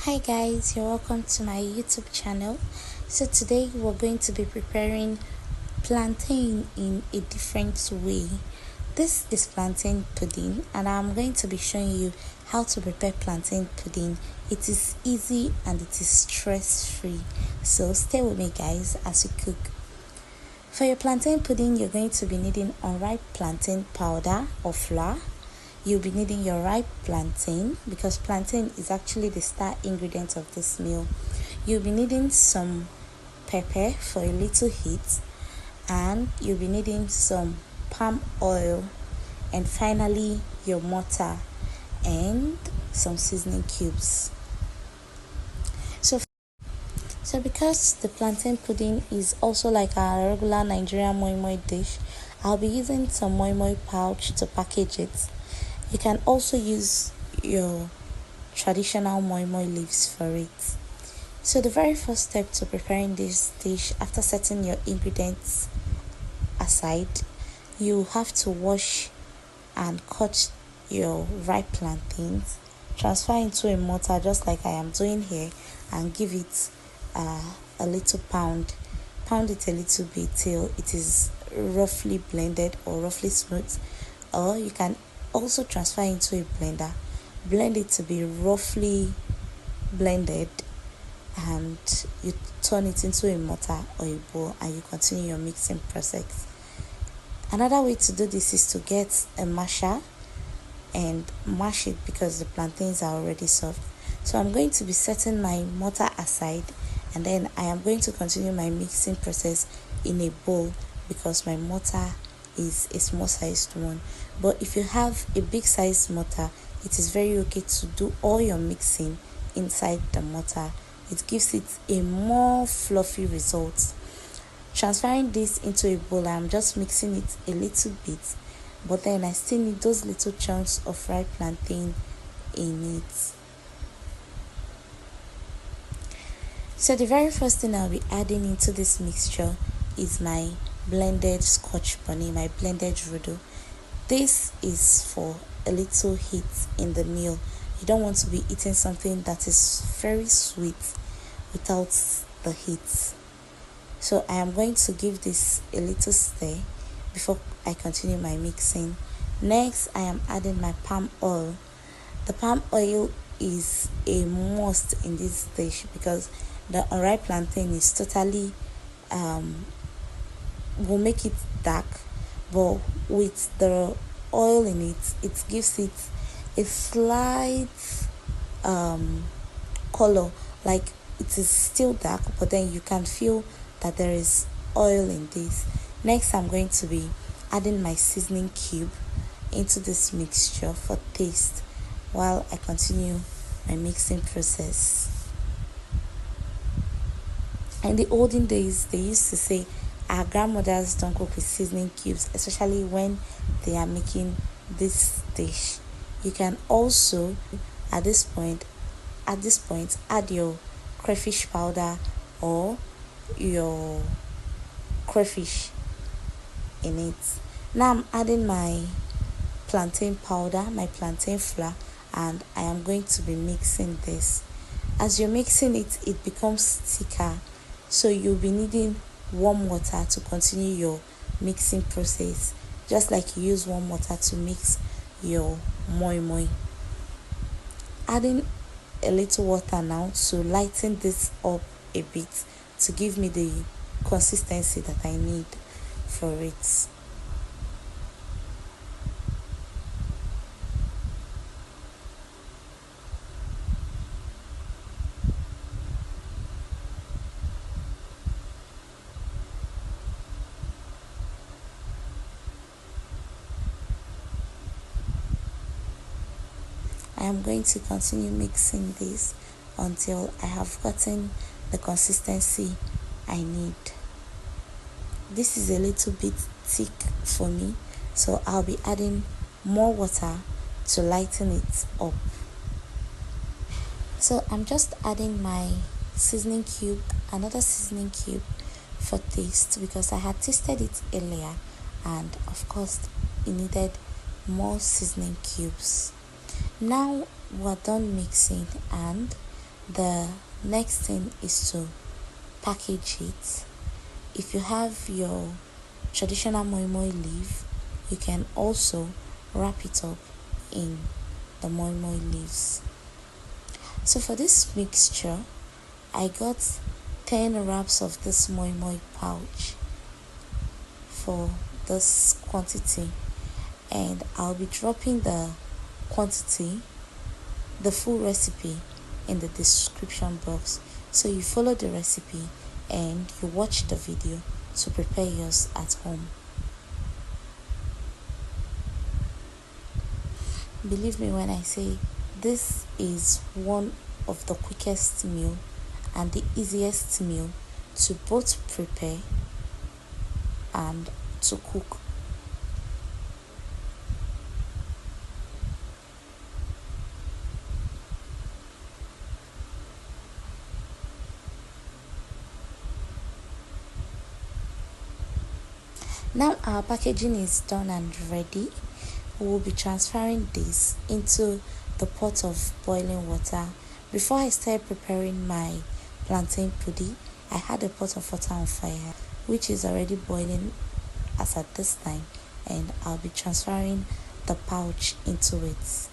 Hi guys, you're welcome to my YouTube channel. So today we're going to be preparing plantain in a different way. This is plantain pudding and I'm going to be showing you how to prepare plantain pudding. It is easy and it is stress free. So stay with me guys as we cook. For your plantain pudding, you're going to be needing unripe plantain powder or flour. You'll be needing your ripe plantain because plantain is actually the star ingredient of this meal. You'll be needing some pepper for a little heat, and you'll be needing some palm oil, and finally your mortar and some seasoning cubes. So because the plantain pudding is also like our regular Nigerian moi moi dish, I'll be using some moi moi pouch to package it. You can also use your traditional moi moi leaves for it. So the very first step to preparing this dish, after setting your ingredients aside, you have to wash and cut your ripe plantains, transfer into a mortar just like I am doing here, and give it a little pound it a little bit till it is roughly blended or roughly smooth. Or you can also transfer into a blender, blend it to be roughly blended, and you turn it into a mortar or a bowl and you continue your mixing process. Another way to do this is to get a masher and mash it because the plantains are already soft. So I'm going to be setting my mortar aside, and then I am going to continue my mixing process in a bowl because my mortar is a small sized one. But if you have a big sized mortar, it is very okay to do all your mixing inside the mortar. It gives it a more fluffy result. Transferring this into a bowl, I'm just mixing it a little bit, but then I still need those little chunks of ripe plantain in it. So the very first thing I'll be adding into this mixture is my blended scotch bonnet, my blended rodo. This is for a little heat in the meal. You don't want to be eating something that is very sweet without the heat. So I am going to give this a little stir before I continue my mixing. Next, I am adding my palm oil. The palm oil is a must in this dish because the unripe plantain is totally will make it dark, but with the oil in it, it gives it a slight color, like it is still dark, but then you can feel that there is oil in this. Next, I'm going to be adding my seasoning cube into this mixture for taste while I continue my mixing process. In the olden days, they used to say our grandmothers don't cook with seasoning cubes, especially when they are making this dish. You can also at this point add your crayfish powder or your crayfish in it. Now I'm adding my plantain powder, my plantain flour, and I am going to be mixing this. As you're mixing it, it becomes thicker, so you'll be needing warm water to continue your mixing process, just like you use warm water to mix your moi moi. Adding a little water now to lighten this up a bit to give me the consistency that I need for it. I am going to continue mixing this until I have gotten the consistency I need. This is a little bit thick for me, so I'll be adding more water to lighten it up. So I'm just adding my seasoning cube, another seasoning cube for taste because I had tasted it earlier, and of course it needed more seasoning cubes. Now we're done mixing and The next thing is to package it. If you have your traditional moi moi leaf, you can also wrap it up in the moi moi leaves. So for this mixture, I got 10 wraps of this moi moi pouch for this quantity, and I'll be dropping the quantity, the full recipe, in the description box, so you follow the recipe and you watch the video to prepare yours at home. Believe me when I say this is one of the quickest meal and the easiest meal to both prepare and to cook. Now our packaging is done and ready. We will be transferring this into the pot of boiling water. Before I started preparing my plantain pudding, I had a pot of water on fire which is already boiling as at this time, and I'll be transferring the pouch into it.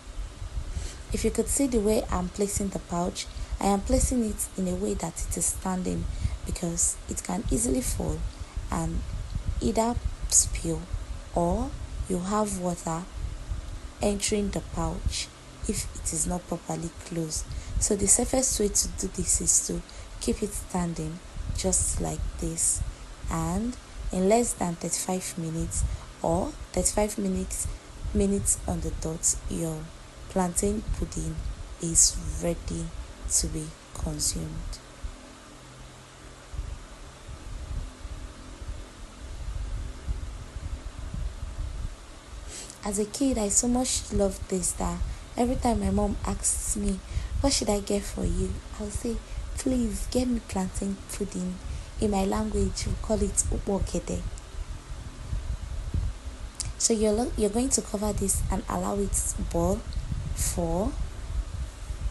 If you could see the way I'm placing the pouch, I am placing it in a way that it is standing because it can easily fall and either spill or you have water entering the pouch if it is not properly closed. So the safest way to do this is to keep it standing just like this, and in less than 35 minutes or 35 minutes on the dot, your plantain pudding is ready to be consumed. As a kid, I so much loved this that every time my mom asks me, what should I get for you? I'll say, please get me plantain pudding. In my language, we call it upokede. So you're going to cover this and allow it to boil for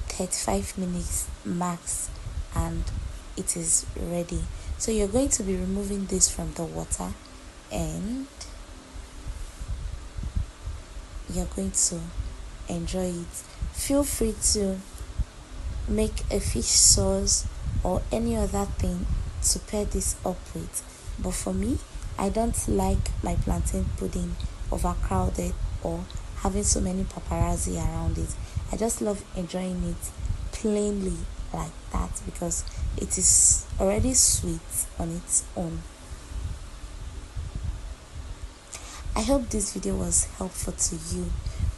35 minutes max, and it is ready. So you're going to be removing this from the water and you're going to enjoy it. Feel free to make a fish sauce or any other thing to pair this up with, but for me, I don't like my plantain pudding overcrowded or having so many paparazzi around it. I just love enjoying it plainly like that because it is already sweet on its own. I hope this video was helpful to you.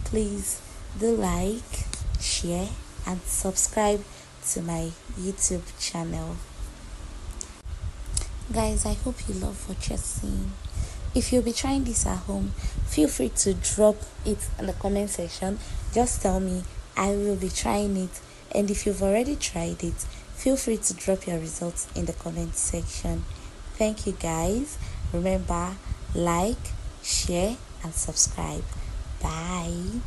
Please do like, share and subscribe to my YouTube channel. Guys, I hope you love what you're seeing. If you'll be trying this at home, feel free to drop it in the comment section. Just tell me, I will be trying it. And if you've already tried it, feel free to drop your results in the comment section. Thank you guys. Remember, like, share and subscribe. Bye.